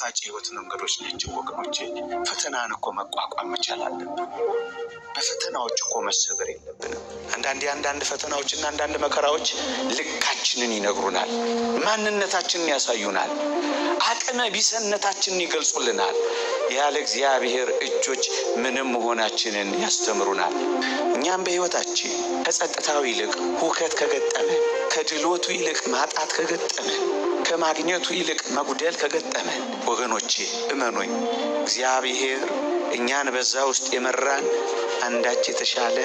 ጣፋጭ ህይወት መንገዶች ናቸው ወገኖቼ። ፈተናን እኮ መቋቋም መቻል አለብን። በፈተናዎች እኮ መሰበር የለብንም። አንዳንድ ፈተናዎችና አንዳንድ መከራዎች ልካችንን ይነግሩናል፣ ማንነታችንን ያሳዩናል፣ አቅመ ቢሰነታችንን ይገልጹልናል። ያለ እግዚአብሔር እጆች ምንም መሆናችንን ያስተምሩናል። እኛም በህይወታችን ከጸጥታው ይልቅ ሁከት ከገጠመን፣ ከድሎቱ ይልቅ ማጣት ከገጠመን፣ ከማግኘቱ ይልቅ መጉደል ከገጠመን ወገኖቼ እመኑኝ እግዚአብሔር እኛን በዛ ውስጥ የመራን አንዳች የተሻለ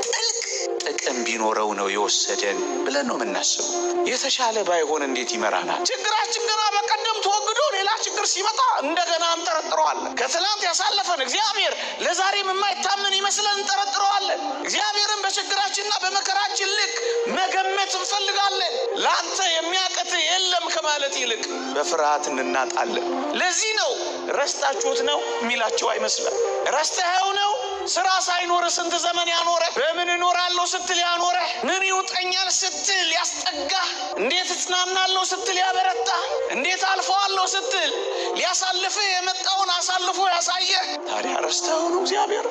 ጥልቅ ጥቅም ቢኖረው ነው የወሰደን ብለን ነው የምናስበው። የተሻለ ባይሆን እንዴት ይመራናል? ችግራችን ገና በቀደም ተወግዶ ሌላ ችግር ሲመጣ እንደገና እንጠረጥረዋለን። ከትላንት ያሳለፈን እግዚአብሔር ለዛሬም የማይታመን ይመስለን እንጠረጥረዋለን። እግዚአብሔርን በችግራችንና በመከራችን ልክ መገመት እንፈልጋለን። ለአንተ የሚያቅት የለም ከማለት ይልቅ በፍርሃት እንናጣለን። ለዚህ ነው ረስታችሁት ነው የሚላቸው አይመስልም። ረስተኸው ነው ስራ ሳይኖር ስንት ዘመን ያኖረ፣ በምን እኖራለሁ ስትል ያኖረ፣ ምን ይውጠኛል ስትል ያስጠጋ፣ እንዴት እጽናናለሁ ስትል ያበረታ፣ እንዴት አልፈዋለሁ ስትል ሊያሳልፍ የመጣውን አሳልፎ ያሳየ። ታዲያ ረስተኸው ነው እግዚአብሔር?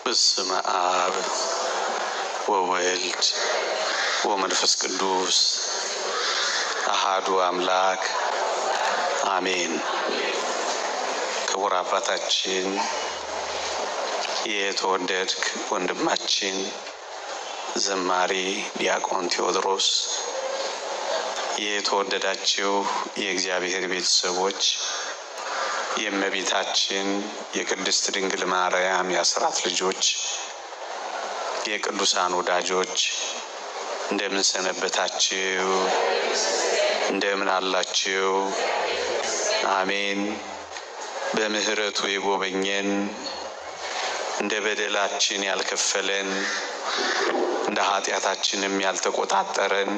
በስመ አብ ወወልድ ወመንፈስ ቅዱስ አሃዱ አምላክ አሜን። ክቡር አባታችን የተወደድክ ወንድማችን ዘማሪ ዲያቆን ቴዎድሮስ፣ የተወደዳችሁ የእግዚአብሔር ቤተሰቦች፣ የእመቤታችን የቅድስት ድንግል ማርያም የአስራት ልጆች፣ የቅዱሳን ወዳጆች እንደምን ሰነበታችሁ? እንደምን አላችሁ? አሜን። በምህረቱ የጎበኘን፣ እንደ በደላችን ያልከፈለን፣ እንደ ኃጢአታችንም ያልተቆጣጠረን፣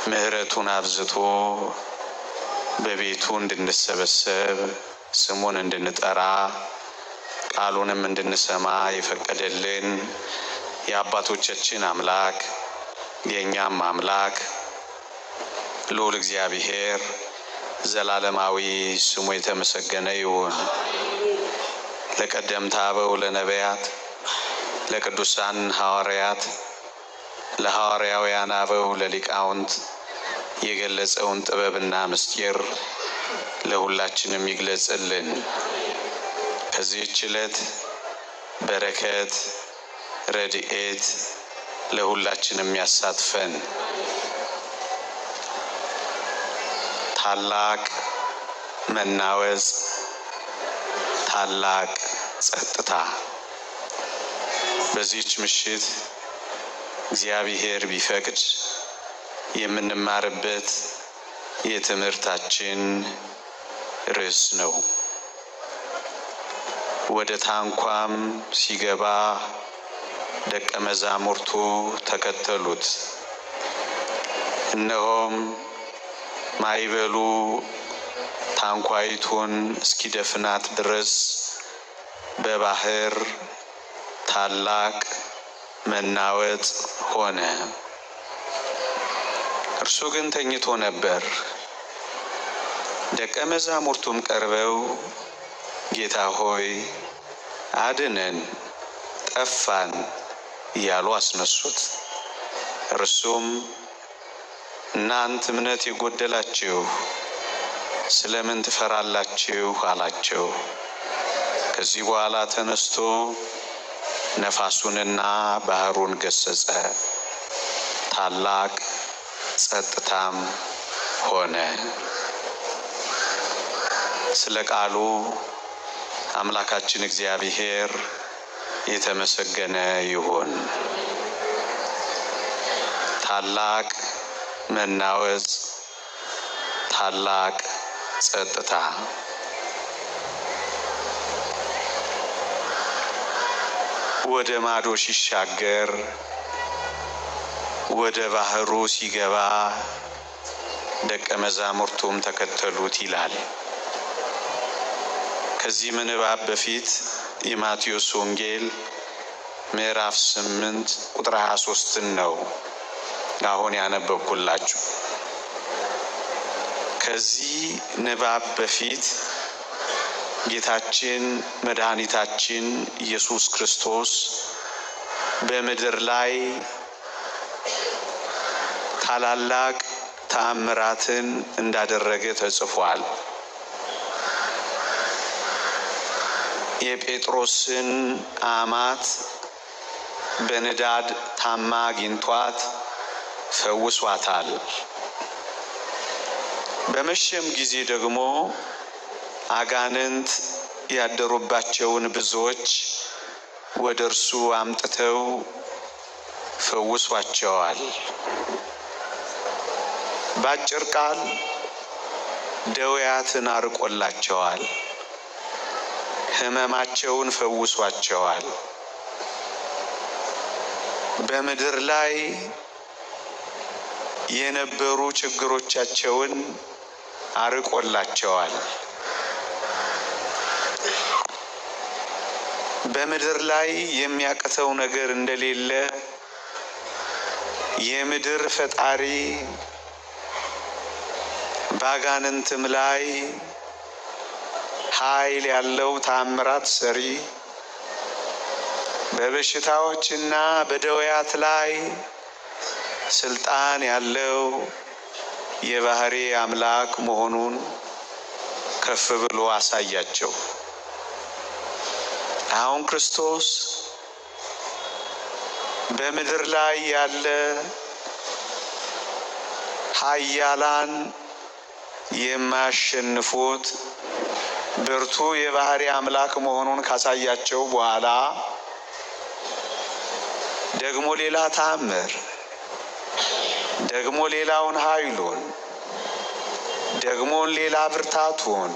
ምህረቱን አብዝቶ በቤቱ እንድንሰበሰብ ስሙን እንድንጠራ ቃሉንም እንድንሰማ የፈቀደልን የአባቶቻችን አምላክ የእኛም አምላክ ልዑል እግዚአብሔር ዘላለማዊ ስሙ የተመሰገነ ይሁን። ለቀደምት አበው ለነቢያት፣ ለቅዱሳን ሐዋርያት፣ ለሐዋርያውያን አበው ለሊቃውንት የገለጸውን ጥበብና ምስጢር ለሁላችንም ይግለጽልን። ከዚህች ዕለት በረከት ረድኤት ለሁላችንም ያሳትፈን። ታላቅ መናወጽ፣ ታላቅ ጸጥታ። በዚህች ምሽት እግዚአብሔር ቢፈቅድ የምንማርበት የትምህርታችን ርዕስ ነው። ወደ ታንኳም ሲገባ ደቀ መዛሙርቱ ተከተሉት። እነሆም ማዕበሉ ታንኳይቱን እስኪደፍናት ድረስ በባህር ታላቅ መናወጥ ሆነ። እርሱ ግን ተኝቶ ነበር። ደቀ መዛሙርቱም ቀርበው ጌታ ሆይ አድነን፣ ጠፋን እያሉ አስነሱት። እርሱም እናንተ እምነት የጎደላችሁ ስለምን ትፈራላችሁ አላቸው። ከዚህ በኋላ ተነስቶ ነፋሱንና ባህሩን ገሰጸ፣ ታላቅ ጸጥታም ሆነ። ስለ ቃሉ አምላካችን እግዚአብሔር የተመሰገነ ይሁን። ታላቅ መናወጽ፣ ታላቅ ጸጥታ። ወደ ማዶ ሲሻገር ወደ ባህሩ ሲገባ ደቀ መዛሙርቱም ተከተሉት ይላል። ከዚህ ምንባብ በፊት የማቴዎስ ወንጌል ምዕራፍ 8 ቁጥር 23 ነው አሁን ያነበብኩላችሁ። ከዚህ ንባብ በፊት ጌታችን መድኃኒታችን ኢየሱስ ክርስቶስ በምድር ላይ ታላላቅ ተአምራትን እንዳደረገ ተጽፏል። የጴጥሮስን አማት በንዳድ ታማ አግኝቷት ፈውሷታል። በመሸም ጊዜ ደግሞ አጋንንት ያደሩባቸውን ብዙዎች ወደ እርሱ አምጥተው ፈውሷቸዋል። በአጭር ቃል ደዌያትን አርቆላቸዋል፣ ሕመማቸውን ፈውሷቸዋል። በምድር ላይ የነበሩ ችግሮቻቸውን አርቆላቸዋል። በምድር ላይ የሚያቅተው ነገር እንደሌለ የምድር ፈጣሪ ባጋንንትም ላይ ኃይል ያለው ተአምራት ሰሪ በበሽታዎችና በደዌያት ላይ ስልጣን ያለው የባህሪ አምላክ መሆኑን ከፍ ብሎ አሳያቸው። አሁን ክርስቶስ በምድር ላይ ያለ ኃያላን የማያሸንፉት ብርቱ የባህሪ አምላክ መሆኑን ካሳያቸው በኋላ ደግሞ ሌላ ተአምር፣ ደግሞ ሌላውን ኃይሉን፣ ደግሞ ሌላ ብርታቱን፣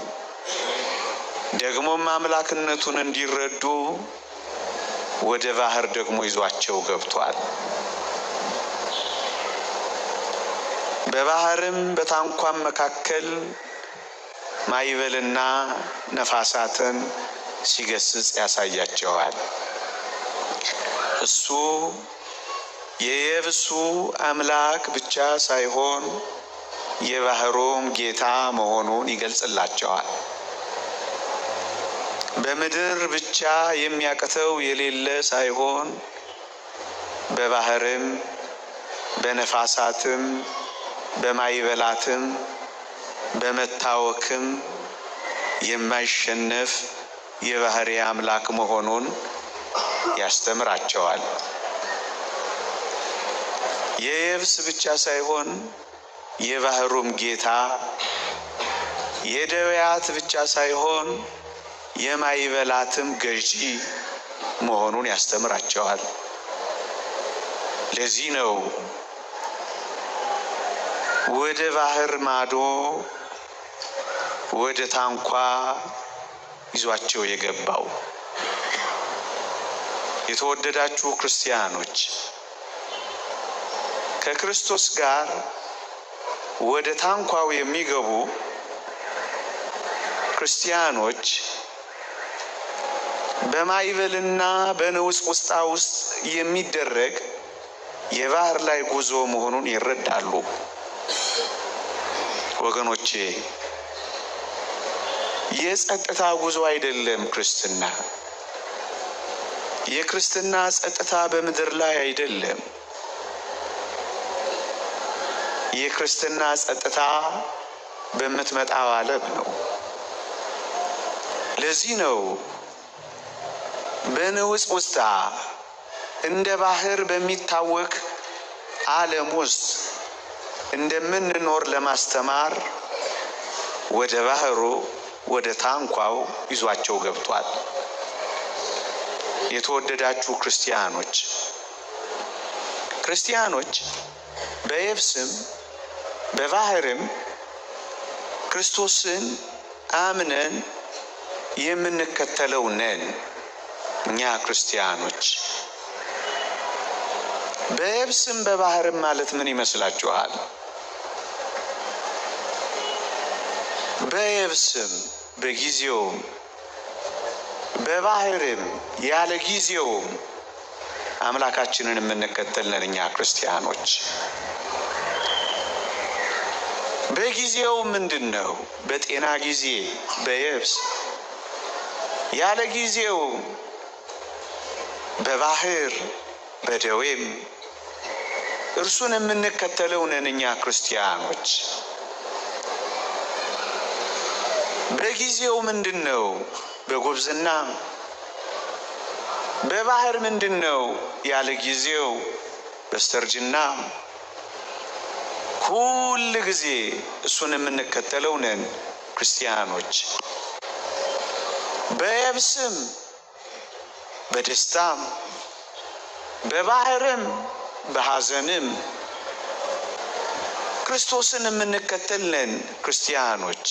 ደግሞም አምላክነቱን እንዲረዱ ወደ ባህር ደግሞ ይዟቸው ገብቷል። በባህርም በታንኳም መካከል ማዕበልና ነፋሳትን ሲገስጽ ያሳያቸዋል። እሱ የየብሱ አምላክ ብቻ ሳይሆን የባህሩም ጌታ መሆኑን ይገልጽላቸዋል። በምድር ብቻ የሚያቅተው የሌለ ሳይሆን በባህርም በነፋሳትም በማዕበላትም በመታወክም የማይሸነፍ የባህሪ አምላክ መሆኑን ያስተምራቸዋል። የየብስ ብቻ ሳይሆን የባህሩም ጌታ፣ የደዌያት ብቻ ሳይሆን የማዕበላትም ገዢ መሆኑን ያስተምራቸዋል። ለዚህ ነው ወደ ባህር ማዶ ወደ ታንኳ ይዟቸው የገባው። የተወደዳችሁ ክርስቲያኖች፣ ከክርስቶስ ጋር ወደ ታንኳው የሚገቡ ክርስቲያኖች በማዕበልና በነውጥ ውስጥ የሚደረግ የባህር ላይ ጉዞ መሆኑን ይረዳሉ። ወገኖቼ፣ የጸጥታ ጉዞ አይደለም ክርስትና። የክርስትና ጸጥታ በምድር ላይ አይደለም። የክርስትና ጸጥታ በምትመጣው ዓለም ነው። ለዚህ ነው በነውጥ ውስጥ እንደ ባህር በሚታወቅ ዓለም ውስጥ እንደምንኖር ለማስተማር ወደ ባህሩ ወደ ታንኳው ይዟቸው ገብቷል። የተወደዳችሁ ክርስቲያኖች በየብስም በባህርም ክርስቶስን አምነን የምንከተለው ነን። እኛ ክርስቲያኖች በየብስም በባህርም ማለት ምን ይመስላችኋል? በየብስም በጊዜውም በባህርም ያለ ጊዜውም አምላካችንን የምንከተል ነን እኛ ክርስቲያኖች። በጊዜው ምንድነው? በጤና ጊዜ በየብስ፣ ያለ ጊዜው በባህር በደዌም እርሱን የምንከተለው ነን እኛ ክርስቲያኖች። በጊዜው ምንድነው? በጉብዝና በባህር ምንድነው? ያለ ጊዜው በስተርጅና ሁል ጊዜ እሱን የምንከተለው ነን ክርስቲያኖች። በየብስም በደስታም በባህርም በሐዘንም ክርስቶስን የምንከተል ነን ክርስቲያኖች።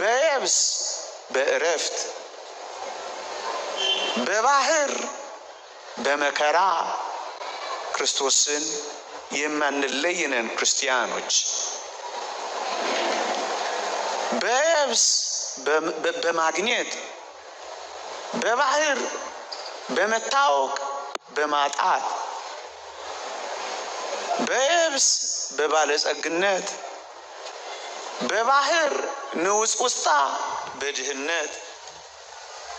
በየብስ በእረፍት በባህር በመከራ ክርስቶስን የማንለይ ነን ክርስቲያኖች። በየብስ በማግኘት በባህር በመታወቅ በማጣት በየብስ በባለጸግነት በባህር ንውጽ ውስጣ በድህነት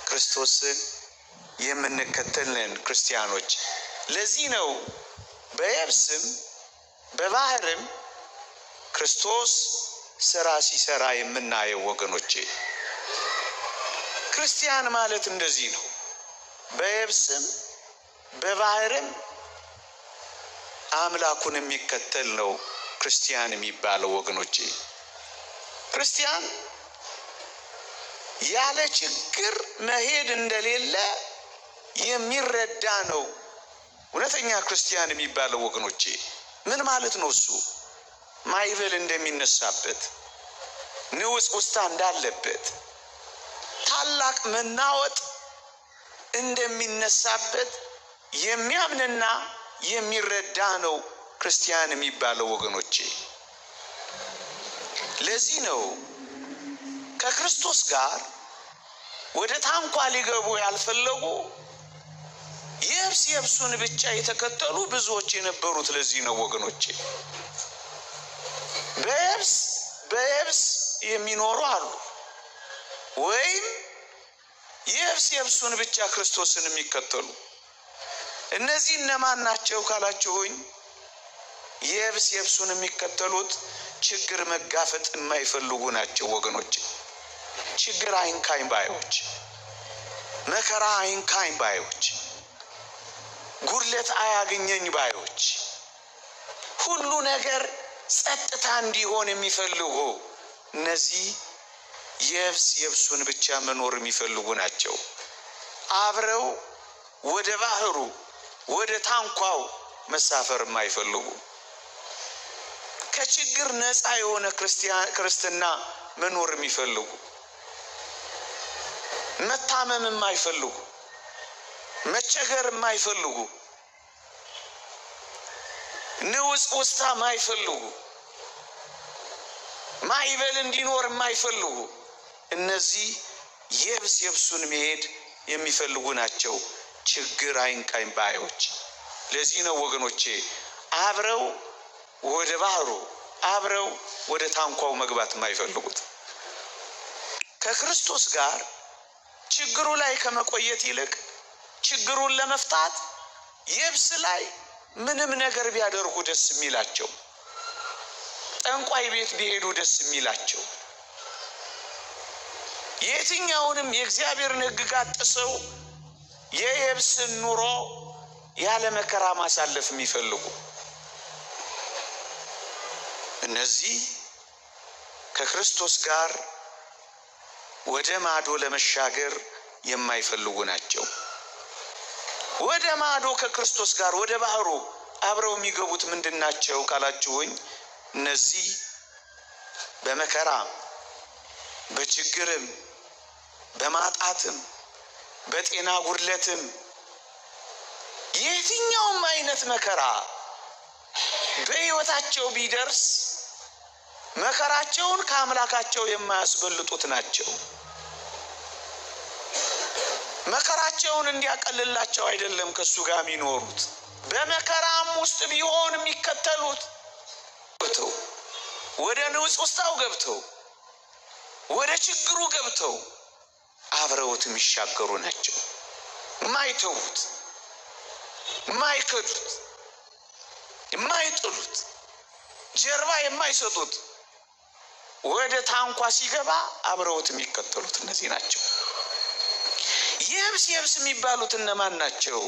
ክርስቶስን የምንከተል ነን ክርስቲያኖች። ለዚህ ነው በየብስም በባህርም ክርስቶስ ስራ ሲሰራ የምናየው ወገኖቼ። ክርስቲያን ማለት እንደዚህ ነው። በየብስም በባህርም አምላኩን የሚከተል ነው ክርስቲያን የሚባለው ወገኖቼ። ክርስቲያን ያለ ችግር መሄድ እንደሌለ የሚረዳ ነው እውነተኛ ክርስቲያን የሚባለው ወገኖቼ። ምን ማለት ነው እሱ? ማይበል እንደሚነሳበት፣ ንውጽ ውስጥ እንዳለበት፣ ታላቅ መናወጥ እንደሚነሳበት የሚያምንና የሚረዳ ነው ክርስቲያን የሚባለው ወገኖቼ። ለዚህ ነው ከክርስቶስ ጋር ወደ ታንኳ ሊገቡ ያልፈለጉ የብሱን ብቻ የተከተሉ ብዙዎች የነበሩት። ለዚህ ነው ወገኖቼ በየብስ የሚኖሩ አሉ፣ ወይም የብሱን ብቻ ክርስቶስን የሚከተሉ። እነዚህ እነማን ናቸው ካላችሁኝ፣ የብሱን የሚከተሉት ችግር መጋፈጥ የማይፈልጉ ናቸው ወገኖቼ። ችግር አይንካኝ ባዮች፣ መከራ አይንካኝ ባዮች፣ ጉድለት አያገኘኝ ባዮች፣ ሁሉ ነገር ጸጥታ እንዲሆን የሚፈልጉ እነዚህ የብሱን ብቻ መኖር የሚፈልጉ ናቸው። አብረው ወደ ባህሩ ወደ ታንኳው መሳፈር የማይፈልጉ፣ ከችግር ነፃ የሆነ ክርስትና መኖር የሚፈልጉ፣ መታመም የማይፈልጉ፣ መቸገር የማይፈልጉ፣ ንውጽ ውስጥ የማይፈልጉ፣ ማይበል እንዲኖር የማይፈልጉ እነዚህ የብሱን መሄድ የሚፈልጉ ናቸው ችግር አይንካኝ ባዮች። ለዚህ ነው ወገኖቼ አብረው ወደ ባህሩ አብረው ወደ ታንኳው መግባት የማይፈልጉት። ከክርስቶስ ጋር ችግሩ ላይ ከመቆየት ይልቅ ችግሩን ለመፍታት የብስ ላይ ምንም ነገር ቢያደርጉ ደስ የሚላቸው፣ ጠንቋይ ቤት ቢሄዱ ደስ የሚላቸው፣ የትኛውንም የእግዚአብሔርን ሕግጋት ጥሰው የየብስን ኑሮ ያለ መከራ ማሳለፍ የሚፈልጉ እነዚህ ከክርስቶስ ጋር ወደ ማዶ ለመሻገር የማይፈልጉ ናቸው። ወደ ማዶ ከክርስቶስ ጋር ወደ ባህሩ አብረው የሚገቡት ምንድናቸው ካላችሁኝ፣ እነዚህ በመከራ በችግርም በማጣትም በጤና ጉድለትም የትኛውም አይነት መከራ በሕይወታቸው ቢደርስ መከራቸውን ከአምላካቸው የማያስበልጡት ናቸው። መከራቸውን እንዲያቀልላቸው አይደለም ከሱ ጋር የሚኖሩት፣ በመከራም ውስጥ ቢሆን የሚከተሉት ወደ ንውጽውጽታው ገብተው ወደ ችግሩ ገብተው አብረውት የሚሻገሩ ናቸው። የማይተዉት፣ የማይከዱት፣ የማይጥሉት፣ ጀርባ የማይሰጡት፣ ወደ ታንኳ ሲገባ አብረውት የሚከተሉት እነዚህ ናቸው። የብስ የሚባሉት እነማን ናቸው?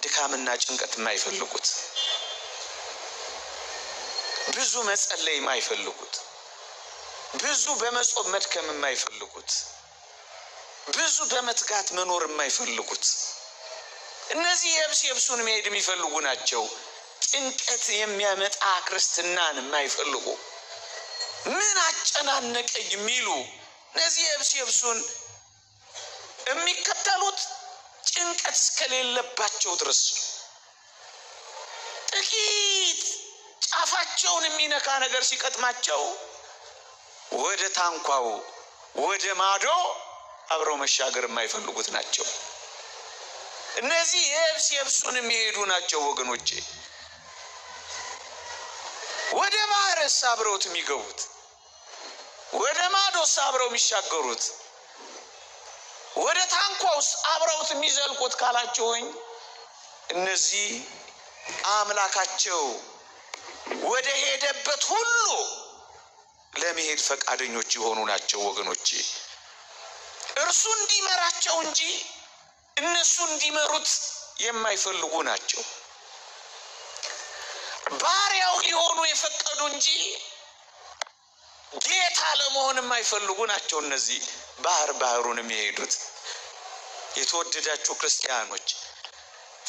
ድካምና ጭንቀት የማይፈልጉት፣ ብዙ መጸለይ የማይፈልጉት፣ ብዙ በመጾም መድከም የማይፈልጉት፣ ብዙ በመትጋት መኖር የማይፈልጉት፣ እነዚህ የብሱን መሄድ የሚፈልጉ ናቸው። ጭንቀት የሚያመጣ ክርስትናን የማይፈልጉ፣ ምን አጨናነቀኝ የሚሉ እነዚህ የብሱን የሚከተሉት ጭንቀት እስከሌለባቸው ድረስ ጥቂት ጫፋቸውን የሚነካ ነገር ሲቀጥማቸው ወደ ታንኳው ወደ ማዶ አብረው መሻገር የማይፈልጉት ናቸው። እነዚህ የብሱን የሚሄዱ ናቸው ወገኖቼ። ወደ ባህርስ አብረውት የሚገቡት፣ ወደ ማዶስ አብረው የሚሻገሩት፣ ወደ ታንኳውስ አብረውት የሚዘልቁት ካላችሁኝ እነዚህ አምላካቸው ወደ ሄደበት ሁሉ ለመሄድ ፈቃደኞች የሆኑ ናቸው ወገኖቼ። እርሱ እንዲመራቸው እንጂ እነሱ እንዲመሩት የማይፈልጉ ናቸው። ባሪያው ሊሆኑ የፈቀዱ እንጂ ጌታ ለመሆን የማይፈልጉ ናቸው። እነዚህ ባህሩን የሚሄዱት የተወደዳችሁ ክርስቲያኖች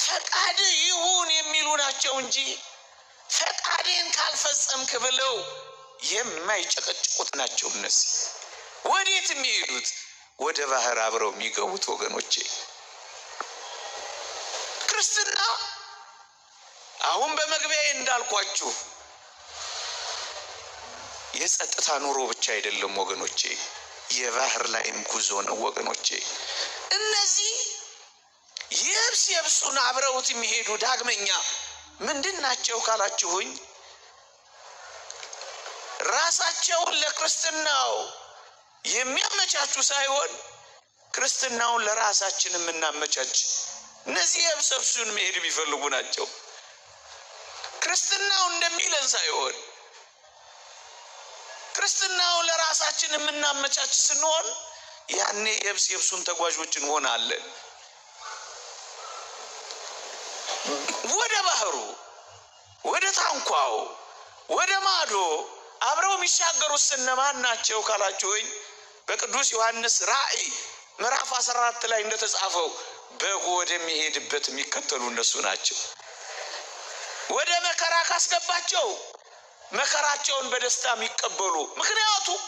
ፈቃድ ይሁን የሚሉ ናቸው እንጂ ፈቃዴን ካልፈጸምክ ብለው የማይጨቀጭቁት ናቸው። እነዚህ ወዴት የሚሄዱት? ወደ ባህር አብረው የሚገቡት ወገኖቼ። ክርስትና አሁን በመግቢያዬ እንዳልኳችሁ የጸጥታ ኑሮ ብቻ አይደለም ወገኖቼ፣ የባህር ላይም ጉዞ ነው ወገኖቼ። እነዚህ የብሱን አብረውት የሚሄዱ ዳግመኛ ምንድን ናቸው ካላችሁኝ ራሳቸውን ለክርስትናው የሚያመቻቹ ሳይሆን ክርስትናውን ለራሳችን የምናመቻች እነዚህ የብሱን መሄድ የሚፈልጉ ናቸው። ክርስትናው እንደሚለን ሳይሆን ክርስትናውን ለራሳችን የምናመቻች ስንሆን ያኔ የብሱን ተጓዦች እንሆናለን። ወደ ባህሩ፣ ወደ ታንኳው፣ ወደ ማዶ አብረው የሚሻገሩት እነማን ናቸው ካላችሁኝ በቅዱስ ዮሐንስ ራእይ ምዕራፍ 14 ላይ እንደተጻፈው በጉ ወደሚሄድበት የሚከተሉ እነሱ ናቸው። ወደ መከራ ካስገባቸው መከራቸውን በደስታ የሚቀበሉ፣ ምክንያቱም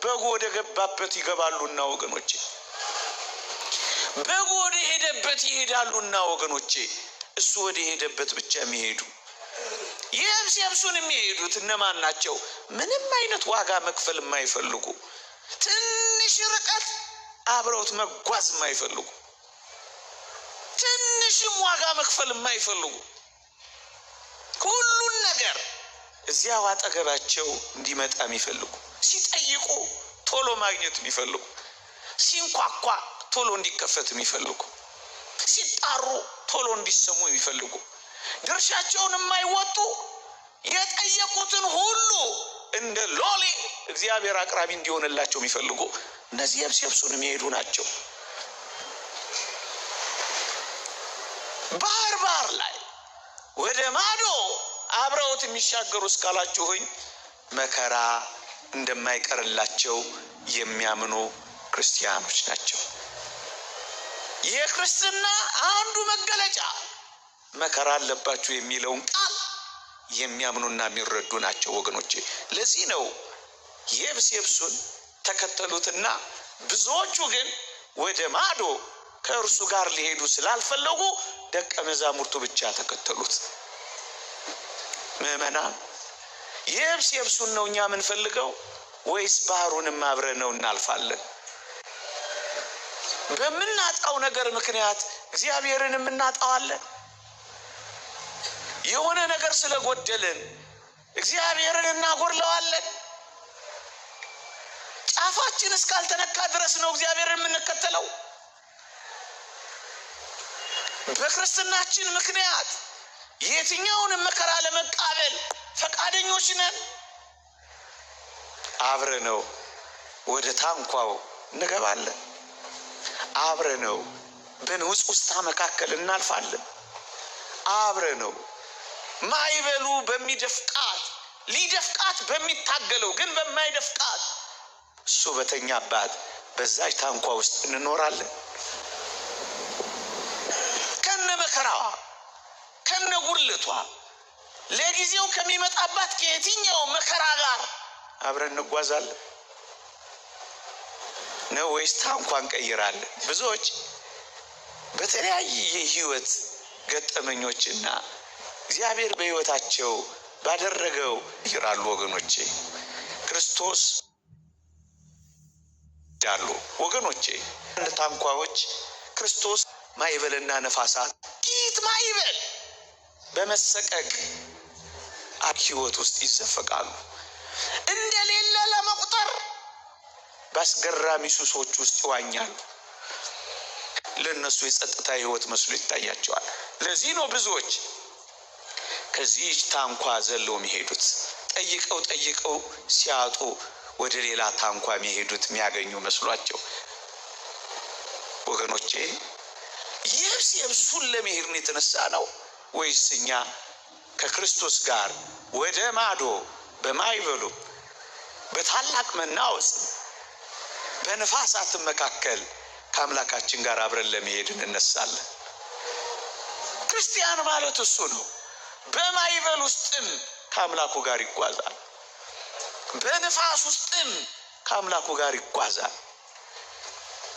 በጉ ወደ ገባበት ይገባሉና ወገኖቼ፣ በጉ ወደ ሄደበት ይሄዳሉና ወገኖቼ። እሱ ወደ ሄደበት ብቻ የሚሄዱ የብሱን የሚሄዱት እነማን ናቸው? ምንም አይነት ዋጋ መክፈል የማይፈልጉ፣ ትንሽ ርቀት አብረውት መጓዝ የማይፈልጉ፣ ትንሽም ዋጋ መክፈል የማይፈልጉ፣ ሁሉን ነገር እዚያው አጠገባቸው እንዲመጣ የሚፈልጉ፣ ሲጠይቁ ቶሎ ማግኘት የሚፈልጉ፣ ሲንኳኳ ቶሎ እንዲከፈት የሚፈልጉ፣ ሲጣሩ ቶሎ እንዲሰሙ የሚፈልጉ፣ ድርሻቸውን የማይወጡ የጠየቁትን ሁሉ እንደ ሎሌ እግዚአብሔር አቅራቢ እንዲሆንላቸው የሚፈልጉ እነዚህ የብሱን የሚሄዱ ናቸው። ባህር ላይ ወደ ማዶ አብረውት የሚሻገሩ እስካላችሁኝ መከራ እንደማይቀርላቸው የሚያምኑ ክርስቲያኖች ናቸው። የክርስትና አንዱ መገለጫ መከራ አለባችሁ የሚለውን ቃል የሚያምኑና የሚረዱ ናቸው ወገኖቼ። ለዚህ ነው የብሱን ተከተሉትና ብዙዎቹ ግን ወደ ማዶ ከእርሱ ጋር ሊሄዱ ስላልፈለጉ ደቀ መዛሙርቱ ብቻ ተከተሉት። ምዕመናን የብሱን ነው እኛ የምንፈልገው ወይስ ባህሩንም አብረን ነው እናልፋለን? በምናጣው ነገር ምክንያት እግዚአብሔርን እናጣዋለን። የሆነ ነገር ስለጎደልን እግዚአብሔርን እናጎርለዋለን። ጫፋችን እስካልተነካ ድረስ ነው እግዚአብሔርን የምንከተለው። በክርስትናችን ምክንያት የትኛውንም መከራ ለመቃበል ፈቃደኞች ነን። አብረነው ወደ ታንኳው እንገባለን። አብረነው በንውጽ ውስጥ መካከል እናልፋለን። አብረነው ማይበሉ በሚደፍቃት ሊደፍቃት በሚታገለው ግን በማይደፍቃት እሱ በተኛባት በዛች ታንኳ ውስጥ እንኖራለን። ከነ መከራዋ ከነ ጉድለቷ ለጊዜው ከሚመጣባት ከየትኛው መከራ ጋር አብረን እንጓዛለን ነው ወይስ ታንኳ እንቀይራለን? ብዙዎች በተለያየ የህይወት ገጠመኞችና እግዚአብሔር በህይወታቸው ባደረገው ይራሉ። ወገኖቼ ክርስቶስ ዳሉ ወገኖቼ እንደ ታንኳዎች ክርስቶስ ማይበልና ነፋሳት ቂት ማይበል በመሰቀቅ ህይወት ውስጥ ይዘፈቃሉ። እንደሌለ ለመቁጠር በአስገራሚ ሱሶች ውስጥ ይዋኛሉ። ለነሱ የጸጥታ ህይወት መስሎ ይታያቸዋል። ለዚህ ነው ብዙዎች ከዚህ ታንኳ ዘለው የሚሄዱት። ጠይቀው ሲያጡ ወደ ሌላ ታንኳ የሚሄዱት የሚያገኙ መስሏቸው። ወገኖቼ የብሱን ለመሄድ ነው የተነሳ ነው ወይስ እኛ ከክርስቶስ ጋር ወደ ማዶ በማይበሉ በታላቅ መናወጽ በነፋሳት መካከል ከአምላካችን ጋር አብረን ለመሄድ እንነሳለን? ክርስቲያን ማለት እሱ ነው። በማይበል ውስጥም ከአምላኩ ጋር ይጓዛል። በነፋስ ውስጥም ከአምላኩ ጋር ይጓዛል።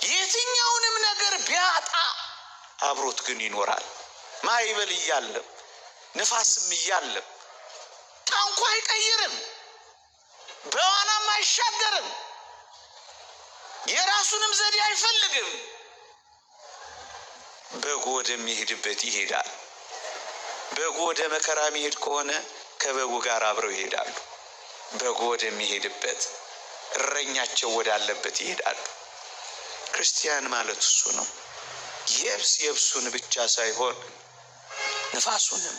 የትኛውንም ነገር ቢያጣ አብሮት ግን ይኖራል። ማይበል እያለም ነፋስም እያለም ታንኳ አይቀይርም፣ በዋናም አይሻገርም፣ የራሱንም ዘዴ አይፈልግም። በጉ ወደሚሄድበት ይሄዳል። በጉ ወደ መከራ የሚሄድ ከሆነ ከበጉ ጋር አብረው ይሄዳሉ። በጉ ወደሚሄድበት እረኛቸው ወዳለበት ይሄዳሉ። ክርስቲያን ማለት እሱ ነው። የብሱን ብቻ ሳይሆን ነፋሱንም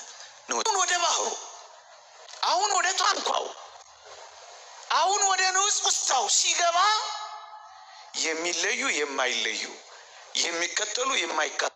ነው። ወደ ባህሩ፣ አሁን ወደ ታንኳው፣ አሁን ወደ ንውጽ ውስጣው ሲገባ የሚለዩ የማይለዩ የሚከተሉ የማይከተሉ